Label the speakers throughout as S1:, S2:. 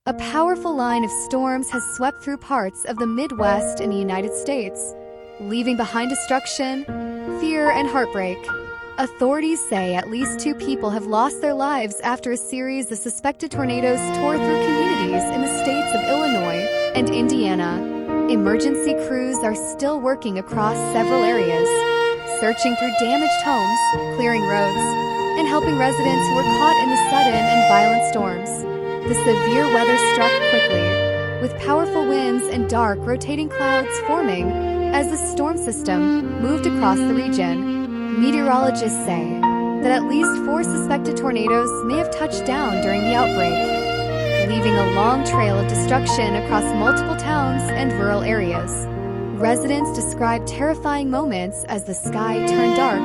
S1: A powerful line of storms has swept through parts of the Midwest in the United States, leaving behind destruction, fear, and heartbreak. Authorities say at least 2 people have lost their lives after a series of suspected tornadoes tore through communities in the states of Illinois and Indiana. Emergency crews are still working across several areas, searching through damaged homes, clearing roads, and helping residents who were caught in the sudden and violent storms. The severe weather struck quickly, with powerful winds and dark rotating clouds forming as the storm system moved across the region. Meteorologists say that at least 4 suspected tornadoes may have touched down during the outbreak, leaving a long trail of destruction across multiple towns and rural areas. Residents described terrifying moments as the sky turned dark,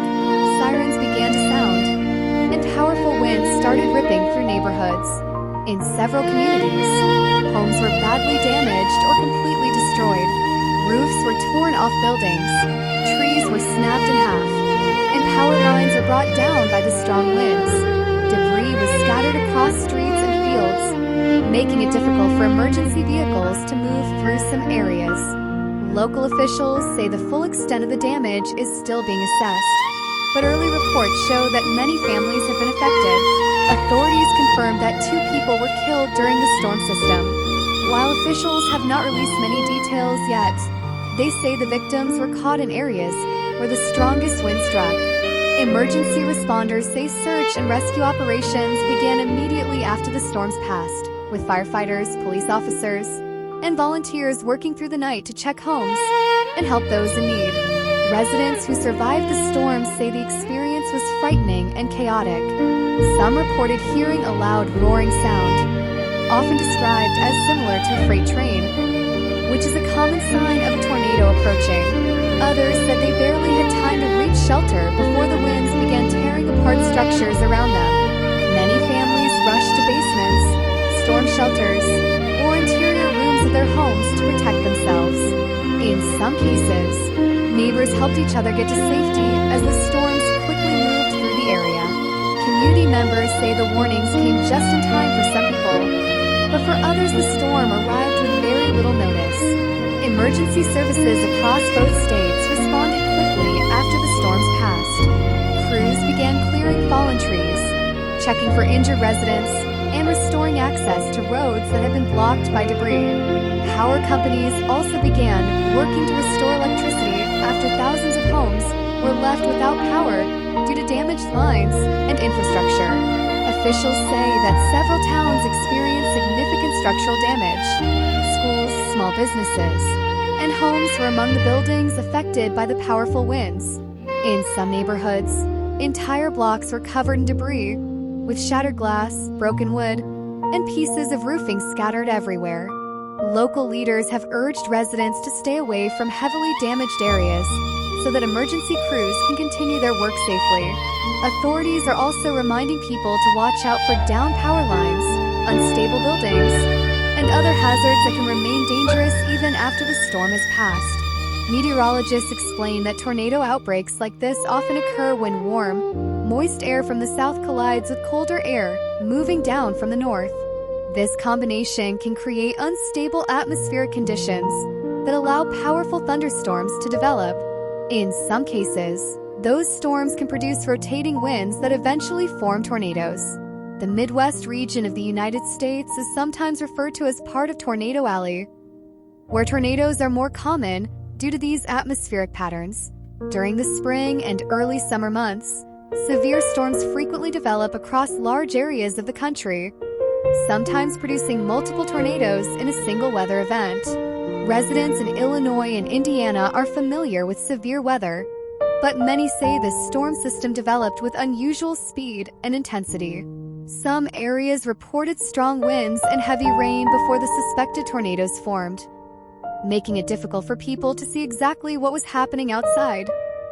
S1: sirens began to sound, and powerful winds started ripping through neighborhoods. In several communities, homes were badly damaged or completely destroyed. Roofs were torn off buildings, trees were snapped in half, and power lines were brought down by the strong winds. Debris was scattered across streets and fields, making it difficult for emergency vehicles to move through some areas. Local officials say the full extent of the damage is still being assessed, but early reports show that many families have been affected. Authorities confirmed that 2 people were killed during the storm system. While officials have not released many details yet, they say the victims were caught in areas where the strongest wind struck. Emergency responders say search and rescue operations began immediately after the storms passed, with firefighters, police officers, and volunteers working through the night to check homes and help those in need. Residents who survived the storms say the experience was frightening and chaotic. Some reported hearing a loud roaring sound, often described as similar to a freight train, which is a common sign of a tornado approaching. Others said they barely had time to reach shelter before the winds began tearing apart structures around them. Many families rushed to basements, storm shelters, or interior rooms of their homes to protect themselves. In some cases, neighbors helped each other get to safety as the storms quickly moved through the area. Community members say the warnings came just in time for some people, but for others the storm arrived with very little notice. Emergency services across both states responded quickly after the storms passed. Crews began clearing fallen trees, checking for injured residents, and restoring access to roads that had been blocked by debris. Power companies also began working to restore electricity after thousands of homes were left without power due to damaged lines and infrastructure. Officials say that several towns experienced significant structural damage. Schools, small businesses, and homes were among the buildings affected by the powerful winds. In some neighborhoods, entire blocks were covered in debris, with shattered glass, broken wood, and pieces of roofing scattered everywhere. Local leaders have urged residents to stay away from heavily damaged areas so that emergency crews can continue their work safely. Authorities are also reminding people to watch out for down power lines, unstable buildings, and other hazards that can remain dangerous even after the storm has passed. Meteorologists explain that tornado outbreaks like this often occur when warm, moist air from the south collides with colder air moving down from the north. This combination can create unstable atmospheric conditions that allow powerful thunderstorms to develop. In some cases, those storms can produce rotating winds that eventually form tornadoes. The Midwest region of the United States is sometimes referred to as part of Tornado Alley, where tornadoes are more common due to these atmospheric patterns. During the spring and early summer months, severe storms frequently develop across large areas of the country, sometimes producing multiple tornadoes in a single weather event. Residents in Illinois and Indiana are familiar with severe weather, but many say this storm system developed with unusual speed and intensity. Some areas reported strong winds and heavy rain before the suspected tornadoes formed, making it difficult for people to see exactly what was happening outside.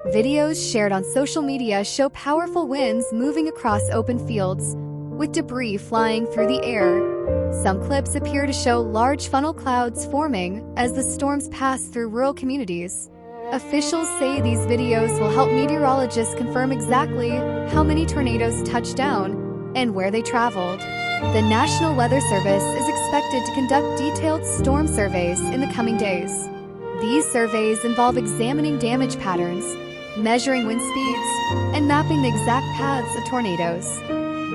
S1: Videos shared on social media show powerful winds moving across open fields, with debris flying through the air. Some clips appear to show large funnel clouds forming as the storms pass through rural communities. Officials say these videos will help meteorologists confirm exactly how many tornadoes touched down and where they traveled. The National Weather Service is expected to conduct detailed storm surveys in the coming days. These surveys involve examining damage patterns, measuring wind speeds, and mapping the exact paths of tornadoes.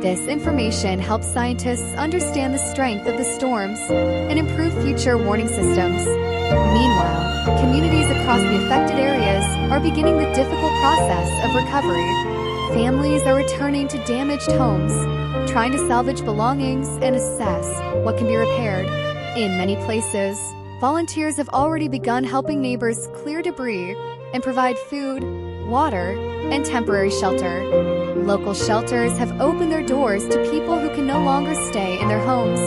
S1: This information helps scientists understand the strength of the storms and improve future warning systems. Meanwhile, communities across the affected areas are beginning the difficult process of recovery. Families are returning to damaged homes, trying to salvage belongings and assess what can be repaired. In many places, volunteers have already begun helping neighbors clear debris and provide food, water, and temporary shelter. Local shelters have opened their doors to people who can no longer stay in their homes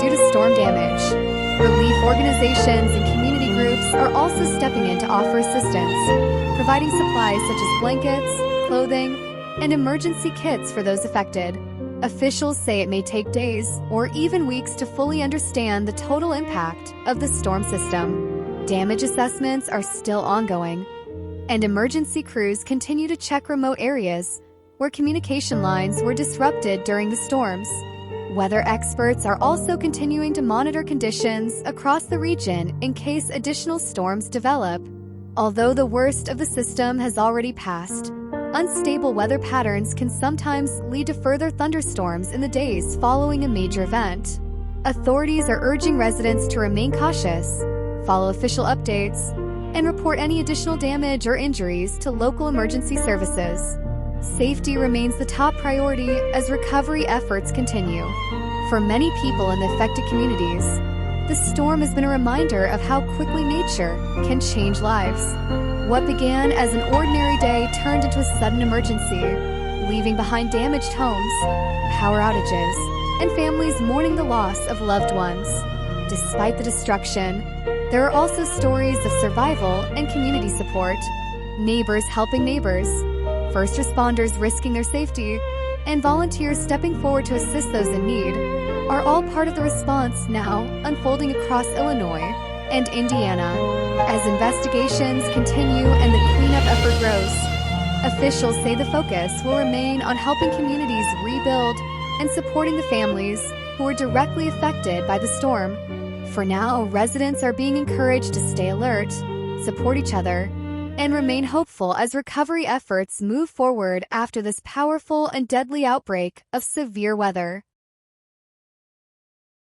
S1: due to storm damage. Relief organizations and community groups are also stepping in to offer assistance, providing supplies such as blankets, clothing, and emergency kits for those affected. Officials say it may take days or even weeks to fully understand the total impact of the storm system. Damage assessments are still ongoing, and emergency crews continue to check remote areas where communication lines were disrupted during the storms. Weather experts are also continuing to monitor conditions across the region in case additional storms develop. Although the worst of the system has already passed, unstable weather patterns can sometimes lead to further thunderstorms in the days following a major event. Authorities are urging residents to remain cautious, follow official updates, and report any additional damage or injuries to local emergency services. Safety remains the top priority as recovery efforts continue. For many people in the affected communities, the storm has been a reminder of how quickly nature can change lives. What began as an ordinary day turned into a sudden emergency, leaving behind damaged homes, power outages, and families mourning the loss of loved ones. Despite the destruction, there are also stories of survival and community support. Neighbors helping neighbors, first responders risking their safety, and volunteers stepping forward to assist those in need are all part of the response now unfolding across Illinois and Indiana. As investigations continue and the cleanup effort grows, officials say the focus will remain on helping communities rebuild and supporting the families who were directly affected by the storm. For now, residents are being encouraged to stay alert, support each other, and remain hopeful as recovery efforts move forward after this powerful and deadly outbreak of severe weather.